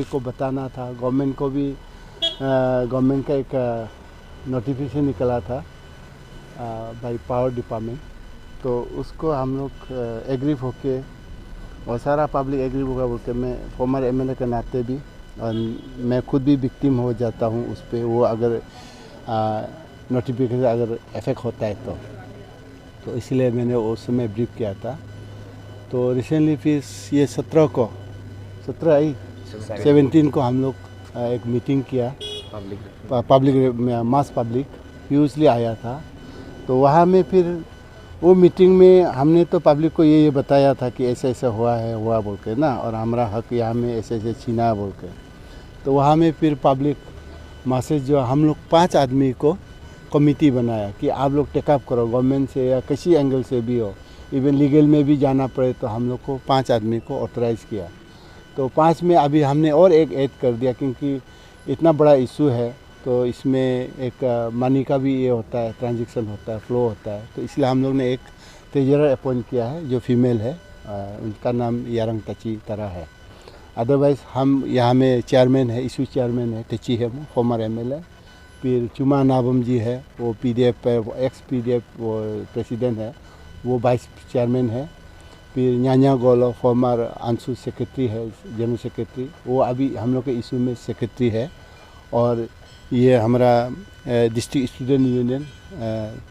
को बताना था। गवर्नमेंट को भी गवर्नमेंट का एक नोटिफिकेशन निकला था बाई पावर डिपार्टमेंट, तो उसको हम लोग एग्री होके और सारा पब्लिक एग्री होगा बोल के, मैं फॉर्मर एमएलए के नाते भी और मैं खुद भी विक्टिम हो जाता हूँ उस पर, वो अगर नोटिफिकेशन अगर इफेक्ट होता है तो इसलिए मैंने उस समय ब्रीफ किया था। तो रिसेंटली फिर ये 17 को हम लोग एक मीटिंग किया, पब्लिक मास पब्लिक ह्यूजली आया था। तो वहाँ में फिर वो मीटिंग में हमने तो पब्लिक को ये बताया था कि ऐसा ऐसा हुआ बोल के ना, और हमारा हक यहाँ में ऐसे ऐसे छीना बोल के। तो वहाँ में फिर पब्लिक मासेज जो हम लोग 5 आदमी को कमिटी बनाया कि आप लोग टेकअप करो गवर्नमेंट से या किसी एंगल से भी हो, इवन लीगल में भी जाना पड़े, तो हम लोग को 5 आदमी को ऑथराइज़ किया। तो 5 में अभी हमने और एक ऐड कर दिया, क्योंकि इतना बड़ा इशू है तो इसमें एक मनी का भी ये होता है, ट्रांजैक्शन होता है, फ्लो होता है। तो इसलिए हम लोग ने एक ट्रेजरर अपॉइंट किया है जो फीमेल है, उनका नाम यारंग तची तरह है। अदरवाइज़ हम यहाँ में चेयरमैन है, इशू चेयरमैन है तची है, वो फॉर्मर एमएलए। फिर चुमा नाबम जी है, वो पीडीएफ एक्स पीडीएफ वो प्रेसिडेंट है, वो वाइस चेयरमैन है। फिर न्यान्या गोलो फॉर्मर आंसू सेक्रेटरी है, जनरल सेक्रेटरी, वो अभी हम लोग के इशू में सेक्रेटरी है। और ये हमारा डिस्ट्रिक्ट स्टूडेंट यूनियन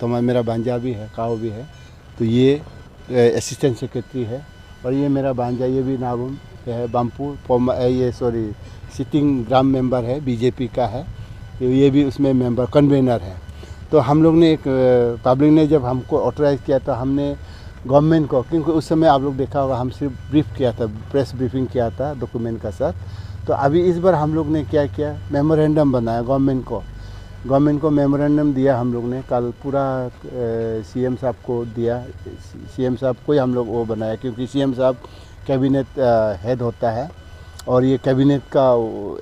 तो मेरा भांजा भी है, काओ भी है, तो ये असिस्टेंट सेक्रेटरी है। और ये मेरा भांजा, ये भी नाबम है, बामपुर सिटिंग ग्राम मेंबर है, बीजेपी का है, तो ये भी उसमें मेंबर कन्वेनर है। तो हम लोग ने एक पब्लिक ने जब हमको ऑथराइज़ किया तो हमने गवर्नमेंट को, क्योंकि उस समय आप लोग देखा होगा हम सिर्फ ब्रीफ किया था, प्रेस ब्रीफिंग किया था डॉक्यूमेंट का साथ। तो अभी इस बार हम लोग ने क्या किया, मेमोरेंडम बनाया गवर्नमेंट को मेमोरेंडम दिया हम लोग ने कल, पूरा सीएम साहब को दिया। सीएम साहब को ही हम लोग वो बनाया, क्योंकि सीएम साहब कैबिनेट हेड होता है और ये कैबिनेट का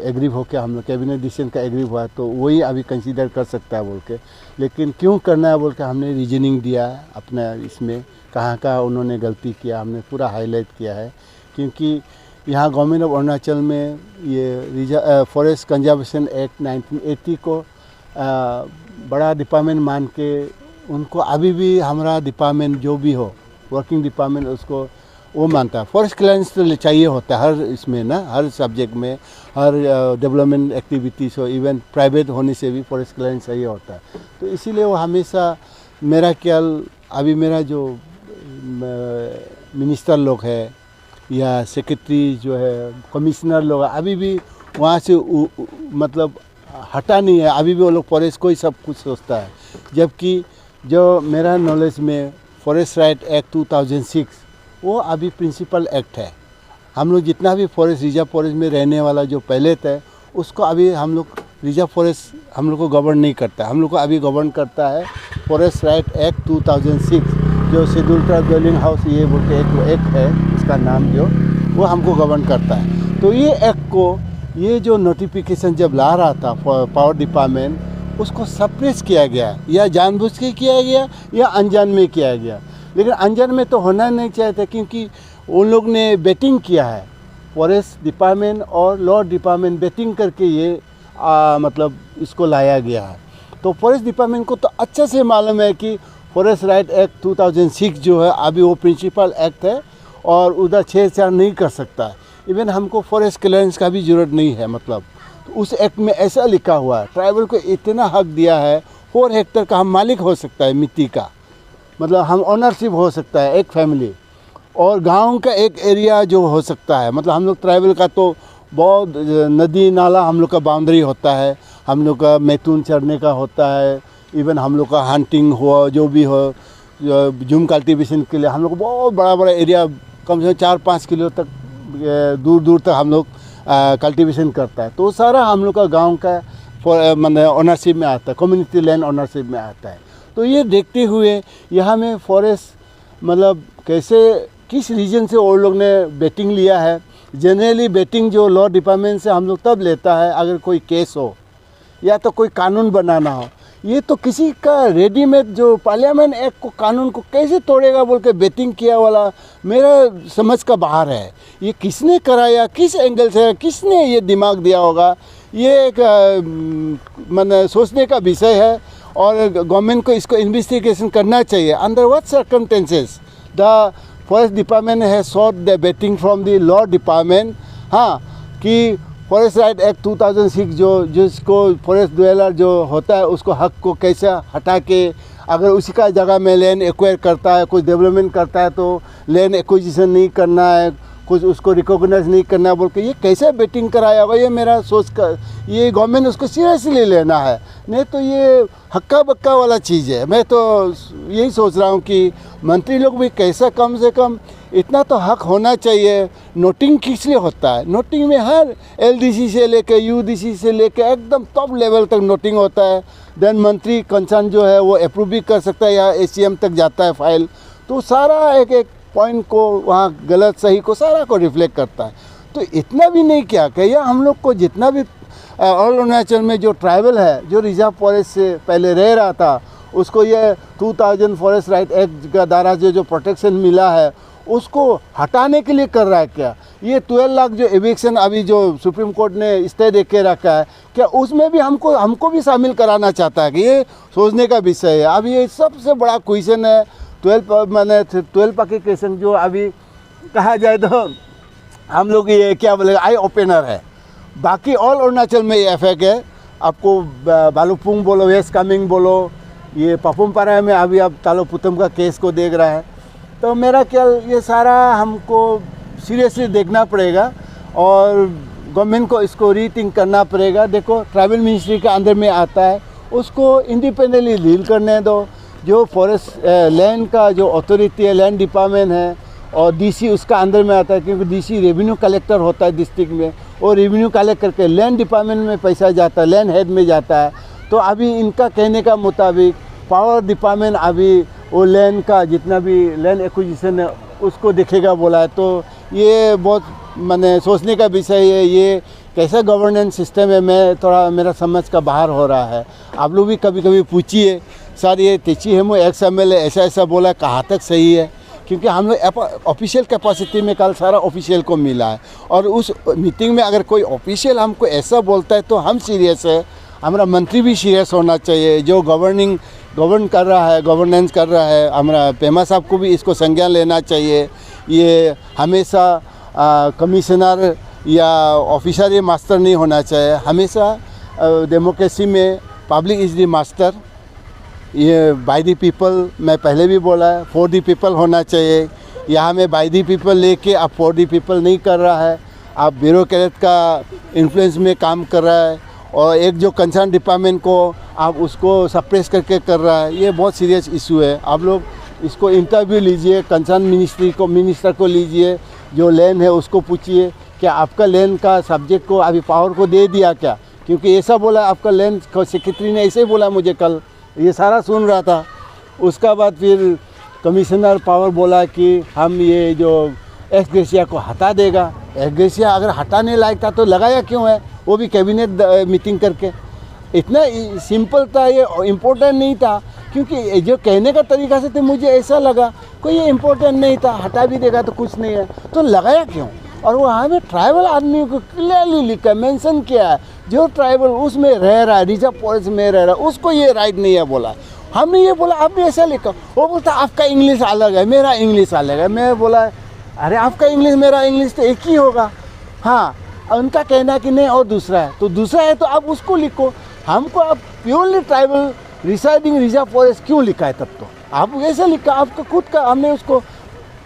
एग्री होकर हम लोग कैबिनेट डिसीजन का एग्री हुआ, तो वही अभी कंसीडर कर सकता है बोल के। लेकिन क्यों करना है बोल के हमने रीजनिंग दिया है अपना, इसमें कहाँ कहाँ उन्होंने गलती किया हमने पूरा हाईलाइट किया है। क्योंकि यहाँ गवर्नमेंट ऑफ अरुणाचल में ये फॉरेस्ट कंजर्वेशन एक्ट 1980 को बड़ा डिपार्टमेंट मान के उनको अभी भी हमारा डिपार्टमेंट जो भी हो, वर्किंग डिपार्टमेंट, उसको वो मानता है। फॉरेस्ट क्लियरेंस तो चाहिए होता है हर इसमें ना, हर सब्जेक्ट में, हर डेवलपमेंट एक्टिविटीज़ हो, इवन प्राइवेट होने से भी फॉरेस्ट क्लियरेंस चाहिए होता है। तो इसीलिए वो हमेशा, मेरा ख्याल अभी मेरा जो मिनिस्टर लोग है या सेक्रेटरी जो है, कमिश्नर लोग है, अभी भी वहाँ से मतलब हटा नहीं है, अभी भी वो लोग फॉरेस्ट को ही सब कुछ सोचता है। जबकि जो मेरा नॉलेज में फॉरेस्ट राइट एक्ट 2006 वो अभी प्रिंसिपल एक्ट है। हम लोग जितना भी फॉरेस्ट रिजर्व फॉरेस्ट में रहने वाला जो पहले थे, उसको अभी हम लोग रिजर्व फॉरेस्ट हम लोग को गवर्न नहीं करता, हम लोग को अभी गवर्न करता है फॉरेस्ट राइट एक्ट 2006, जो शेड्यूल ट्राइब ड्वेलिंग हाउस ये बोल के एक एक्ट है, इसका नाम जो वो हमको गवर्न करता है। तो ये एक्ट को, ये जो नोटिफिकेशन जब ला रहा था पावर डिपार्टमेंट, उसको सप्रेस किया गया, या जानबूझ के किया गया या अनजान में किया गया। लेकिन अनजान में तो होना नहीं चाहिए था, क्योंकि उन लोग ने बेटिंग किया है, फॉरेस्ट डिपार्टमेंट और लॉ डिपार्टमेंट बेटिंग करके ये मतलब इसको लाया गया है। तो फॉरेस्ट डिपार्टमेंट को तो अच्छे से मालूम है कि फॉरेस्ट राइट एक्ट 2006 जो है अभी वो प्रिंसिपल एक्ट है और उधर छेड़छाड़ नहीं कर सकता है। इवन हमको फॉरेस्ट क्लियरेंस का भी ज़रूरत नहीं है, मतलब तो उस एक्ट में ऐसा लिखा हुआ है, ट्राइबल को इतना हक दिया है, 4 हेक्टेयर का हम मालिक हो सकता है मिट्टी का, मतलब हम ओनरशिप हो सकता है एक फैमिली, और गांव का एक एरिया जो हो सकता है। मतलब हम लोग ट्राइबल का तो बहुत नदी नाला हम लोग का बाउंड्री होता है, हम लोग का मैथुन चढ़ने का होता है, इवन हम लोग का हंटिंग हो, जो भी हो, जूम कल्टीवेशन के लिए हम लोग को बहुत बड़ा बड़ा एरिया, कम से कम 4-5 किलो तक दूर दूर तक हम लोग कल्टीवेशन करता है। तो सारा हम लोग का गाँव का मतलब ओनरशिप में आता है, कम्युनिटी लैंड ओनरशिप में आता है। तो ये देखते हुए यहाँ में फॉरेस्ट मतलब कैसे, किस रीजन से वो लोग ने बेटिंग लिया है। जनरली बेटिंग जो लॉ डिपार्टमेंट से हम लोग तब लेता है अगर कोई केस हो या तो कोई कानून बनाना हो, ये तो किसी का रेडीमेड जो पार्लियामेंट एक्ट को कानून को कैसे तोड़ेगा बोल के बेटिंग किया वाला मेरा समझ का बाहर है। ये किसने कराया, किस एंगल से, किसने ये दिमाग दिया होगा, ये एक माने सोचने का विषय है। और गवर्नमेंट को इसको इन्वेस्टिगेशन करना चाहिए। Under what circumstances the forest department has sought the vetting from the law department. हाँ, कि फॉरेस्ट राइट एक्ट 2006 जिसको फॉरेस्ट ड्वेलर जो होता है उसको हक को कैसे हटा के अगर उसी का जगह में लैंड एक्वायर करता है, कुछ डेवलपमेंट करता है तो लैंड एक्विजिशन नहीं करना है, कुछ उसको रिकॉग्नाइज नहीं करना है बोल के ये कैसे बेटिंग कराया होगा। ये मेरा सोच का, ये गवर्नमेंट उसको सीरियसली लेना है, नहीं तो ये हक्का बक्का वाला चीज़ है। मैं तो यही सोच रहा हूँ कि मंत्री लोग भी कैसा कम से कम इतना तो हक होना चाहिए। नोटिंग किस लिए होता है? नोटिंग में हर एलडीसी से लेके यूडीसी से लेके एकदम टॉप लेवल तक नोटिंग होता है। देन मंत्री कंसर्न जो है वो अप्रूव भी कर सकता है या एसीएम तक जाता है फाइल, तो सारा एक एक पॉइंट को वहाँ गलत सही को सारा को रिफ्लेक्ट करता है। तो इतना भी नहीं किया कि यह हम लोग को जितना भी ऑल अरुणाचल में जो ट्राइबल है जो रिजर्व फॉरेस्ट से पहले रह रहा था उसको ये 2000 फॉरेस्ट राइट एक्ट का द्वारा जो प्रोटेक्शन मिला है उसको हटाने के लिए कर रहा है क्या? ये 12 लाख जो एविक्शन अभी जो सुप्रीम कोर्ट ने स्टे दे के रखा है, क्या उसमें भी हमको भी शामिल कराना चाहता है कि ये सोचने का विषय है। अब ये सबसे बड़ा क्वेश्चन है 12 पॉपुलेशन जो अभी कहा जाए तो हम लोग ये क्या बोलेगा आई ओपनर है। बाकी ऑल अरुणाचल में ये इफेक्ट है। आपको भालुकपुंग बोलो, वेस्ट कामेंग बोलो, ये पपुमपारा में अभी अब तालो पुतम का केस को देख रहा है। तो मेरा ख्याल ये सारा हमको सीरियसली देखना पड़ेगा और गवर्नमेंट को इसको रीथिंक करना पड़ेगा। देखो ट्राइबल मिनिस्ट्री के अंदर में आता है, उसको इंडिपेंडेंटली डील करने दो। जो फॉरेस्ट लैंड का जो अथॉरिटी है, लैंड डिपार्टमेंट है, और डीसी उसका अंदर में आता है क्योंकि डीसी रेवेन्यू कलेक्टर होता है डिस्ट्रिक्ट में, और रेवेन्यू कलेक्ट करके लैंड डिपार्टमेंट में पैसा जाता है, लैंड हेड में जाता है। तो अभी इनका कहने का मुताबिक पावर डिपार्टमेंट अभी वो लैंड का जितना भी लैंड एक्विजिशन है उसको देखेगा बोला है। तो ये बहुत मैंने सोचने का विषय है, ये कैसा गवर्नेंस सिस्टम है, मैं थोड़ा मेरा समझ का बाहर हो रहा है। आप लोग भी कभी कभी पूछिए सर ये तेची हेमो एक्स एमएलए ऐसा ऐसा बोला, कहाँ तक सही है? क्योंकि हम लोग ऑफिशियल कैपेसिटी में कल सारा ऑफिशियल को मिला है, और उस मीटिंग में अगर कोई ऑफिशियल हमको ऐसा बोलता है तो हम सीरियस है, हमारा मंत्री भी सीरियस होना चाहिए। जो गवर्न कर रहा है, गवर्नेंस कर रहा है, हमारा पेमा साहब को भी इसको संज्ञान लेना चाहिए। ये हमेशा कमिश्नर या ऑफिसर ये मास्टर नहीं होना चाहिए। हमेशा डेमोक्रेसी में पब्लिक इज़ द मास्टर, ये बाय द पीपल मैं पहले भी बोला है, फॉर द पीपल होना चाहिए। यहाँ में बाय द पीपल लेके आप फॉर द पीपल नहीं कर रहा है, आप ब्यूरोक्रेट का इन्फ्लुएंस में काम कर रहा है, और एक जो कंसर्न डिपार्टमेंट को आप उसको सप्रेस करके कर रहा है। ये बहुत सीरियस इशू है। आप लोग इसको इंटरव्यू लीजिए, कंसर्न मिनिस्टर को लीजिए, जो लैंड है उसको पूछिए क्या आपका लैंड का सब्जेक्ट को अभी पावर को दे दिया क्या? क्योंकि ऐसा बोला आपका लैंड सेक्रेटरी ने ऐसे ही बोला मुझे कल, ये सारा सुन रहा था। उसका बाद फिर कमिश्नर पावर बोला कि हम ये जो एक्स ग्रेशिया को हटा देगा। एक्स ग्रेशिया अगर हटाने लायक था तो लगाया क्यों है? वो भी कैबिनेट मीटिंग करके। इतना सिंपल था, ये इम्पोर्टेंट नहीं था। क्योंकि जो कहने का तरीका से तो मुझे ऐसा लगा कोई ये इम्पोर्टेंट नहीं था, हटा भी देगा तो कुछ नहीं है, तो लगाया क्यों? और वहाँ में ट्राइबल आदमी को क्लियरली लिखा मेंशन किया है, जो ट्राइबल उसमें रह रहा है, रिजर्व फॉरेस्ट में रह रहा है, उसको ये राइट नहीं है बोला। हमने ये बोला, आपने ऐसा लिखा। वो बोलता आपका इंग्लिश अलग है, मेरा इंग्लिश अलग है। मैं बोला अरे आपका इंग्लिश मेरा इंग्लिश तो एक ही होगा। हाँ, उनका कहना कि नहीं और दूसरा है, तो दूसरा है तो आप उसको लिखो। हमको आप purely tribal residing reserve forest क्यों लिखा है? तब तो आप ऐसा लिखा, आपका खुद का, हमने उसको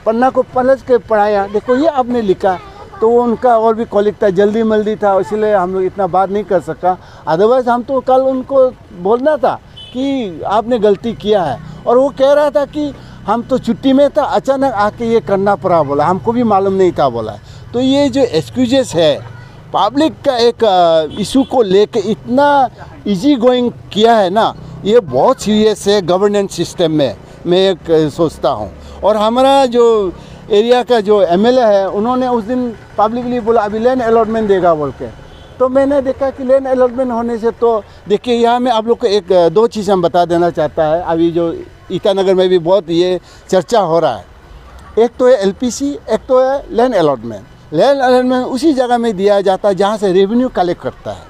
पन्ना को पलट के पढ़ाया, देखो ये आपने लिखा। तो वो उनका और भी कॉलिक था, जल्दी मल्दी था, इसलिए हम लोग इतना बात नहीं कर सका। अदरवाइज़ हम तो कल उनको बोलना था कि आपने गलती किया है। और वो कह रहा था कि हम तो छुट्टी में था, अचानक आके ये करना पड़ा बोला, हमको भी मालूम नहीं था बोला। तो ये जो एक्सक्यूजेस है पब्लिक का एक इशू को लेके इतना इजी गोइंग किया है ना, ये बहुत सीरियस है गवर्नेंस सिस्टम में, मैं एक सोचता हूँ। और हमारा जो एरिया का जो एमएलए है, उन्होंने उस दिन पब्लिकली बोला अभी लैंड अलॉटमेंट देगा बोल के। तो मैंने देखा कि लैंड अलॉटमेंट होने से तो देखिए यहाँ में आप लोग को एक दो चीज़ हम बता देना चाहता है। अभी जो ईटानगर में भी बहुत ये चर्चा हो रहा है, एक तो है एलपीसी, एक तो है लैंड अलॉटमेंट। लैंड अलॉटमेंट उसी जगह में दिया जाता है जहाँ से रेवेन्यू कलेक्ट करता है।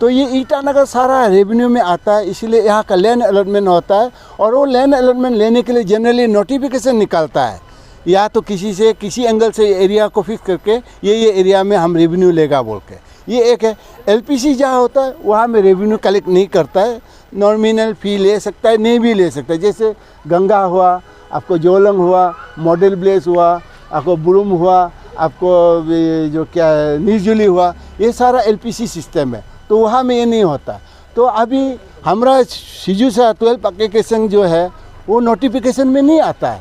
तो ये ईटानगर सारा रेवेन्यू में आता है, इसलिए यहाँ का लैंड अलॉटमेंट होता है। और वो लैंड अलॉटमेंट लेने के लिए जनरली नोटिफिकेशन निकालता है, या तो किसी एंगल से एरिया को फिक्स करके ये एरिया में हम रेवेन्यू लेगा बोल के। ये एक है। एलपीसी जहाँ होता है वहाँ में रेवेन्यू कलेक्ट नहीं करता है, नॉमिनल फ़ी ले सकता है, नहीं भी ले सकता है। जैसे गंगा हुआ, आपको जोलंग हुआ, मॉडल ब्लेस हुआ, आपको बुरुम हुआ, आपको जो क्या है निर्जुली हुआ, ये सारा एलपीसी सिस्टम है। तो वहाँ में ये नहीं होता। तो अभी हमारा सिजू सा 12 एप्लीकेशन जो है वो नोटिफिकेशन में नहीं आता है,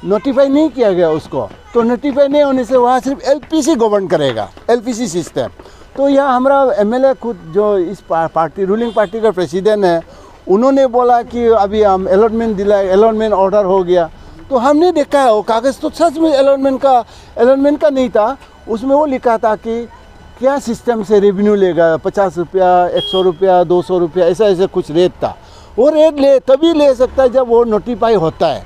नोटिफाई नहीं किया गया उसको। तो नोटिफाई नहीं होने से वहाँ सिर्फ एलपीसी गवर्न करेगा, एलपीसी सिस्टम। तो यहाँ हमारा एमएलए खुद जो इस पार्टी रूलिंग पार्टी का प्रेसिडेंट है, उन्होंने बोला कि अभी हम अलॉटमेंट दिलाए, अलॉटमेंट ऑर्डर हो गया। तो हमने देखा है वो कागज़ तो सच में अलॉटमेंट का नहीं था। उसमें वो लिखा था कि क्या सिस्टम से रेवेन्यू लेगा, 50 रुपया, 100 रुपया, 200 रुपया, ऐसा कुछ रेट था। वो रेट तभी ले सकता है जब वो नोटिफाई होता है।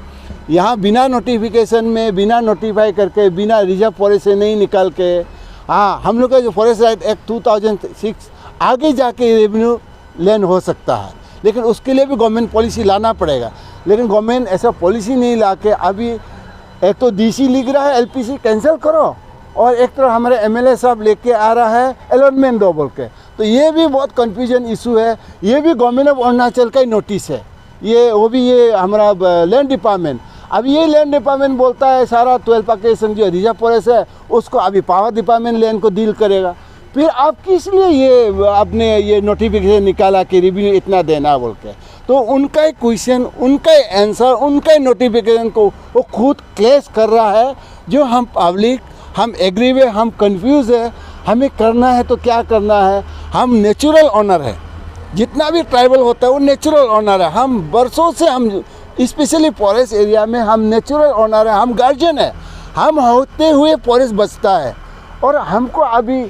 यहाँ बिना नोटिफिकेशन में, बिना नोटिफाई करके, बिना रिजर्व फॉरेस्ट से नहीं निकाल के, हाँ हम लोग का जो फॉरेस्ट राइट एक्ट 2006 आगे जाके रेवेन्यू लैंड हो सकता है, लेकिन उसके लिए भी गवर्नमेंट पॉलिसी लाना पड़ेगा। लेकिन गवर्नमेंट ऐसा पॉलिसी नहीं ला के अभी एक तो डीसी लिख रहा है एलपीसी कैंसिल करो, और एक तरफ हमारे एमएलए साहब लेके आ रहा है अलॉटमेंट दो बोल के। तो ये भी बहुत कन्फ्यूजन इशू है। ये भी गवर्नमेंट ऑफ अरुणाचल का ही नोटिस है, ये वो भी ये हमारा लैंड डिपार्टमेंट। अब ये लैंड डिपार्टमेंट बोलता है सारा 12 एप्लीकेशन जो रिजर्व फॉरेस्ट है उसको अभी पावर डिपार्टमेंट लैंड को डील करेगा। फिर आप किस लिए ये आपने ये नोटिफिकेशन निकाला कि रेवेन्यू इतना देना बोल के? तो उनका ही क्वेश्चन, उनका ही आंसर, उनका ही नोटिफिकेशन को वो खुद क्लेश कर रहा है। जो हम पब्लिक, हम एग्री है, हम कंफ्यूज है, हमें करना है तो क्या करना है। हम नेचुरल ऑनर है, जितना भी ट्राइबल होता है वो नेचुरल ऑनर है। हम बरसों से हम स्पेशली फॉरेस्ट एरिया में हम नेचुरल ऑनर है, हम गार्जियन है। हम होते हुए फॉरेस्ट बचता है और हमको अभी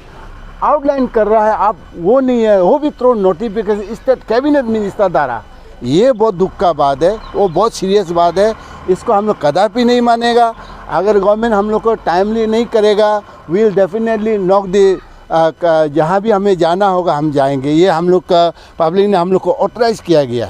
आउटलाइन कर रहा है आप, वो नहीं है, वो भी through notification state cabinet minister द्वारा। ये बहुत दुख का बात है, वो बहुत सीरियस बात है। इसको हम लोग कदापि नहीं मानेगा। अगर गवर्नमेंट हम लोग को टाइमली नहीं करेगा, we will definitely knock the जहाँ भी हमें जाना होगा हम जाएंगे। ये हम लोग का पब्लिक ने हम लोग को ऑथराइज़ किया गया।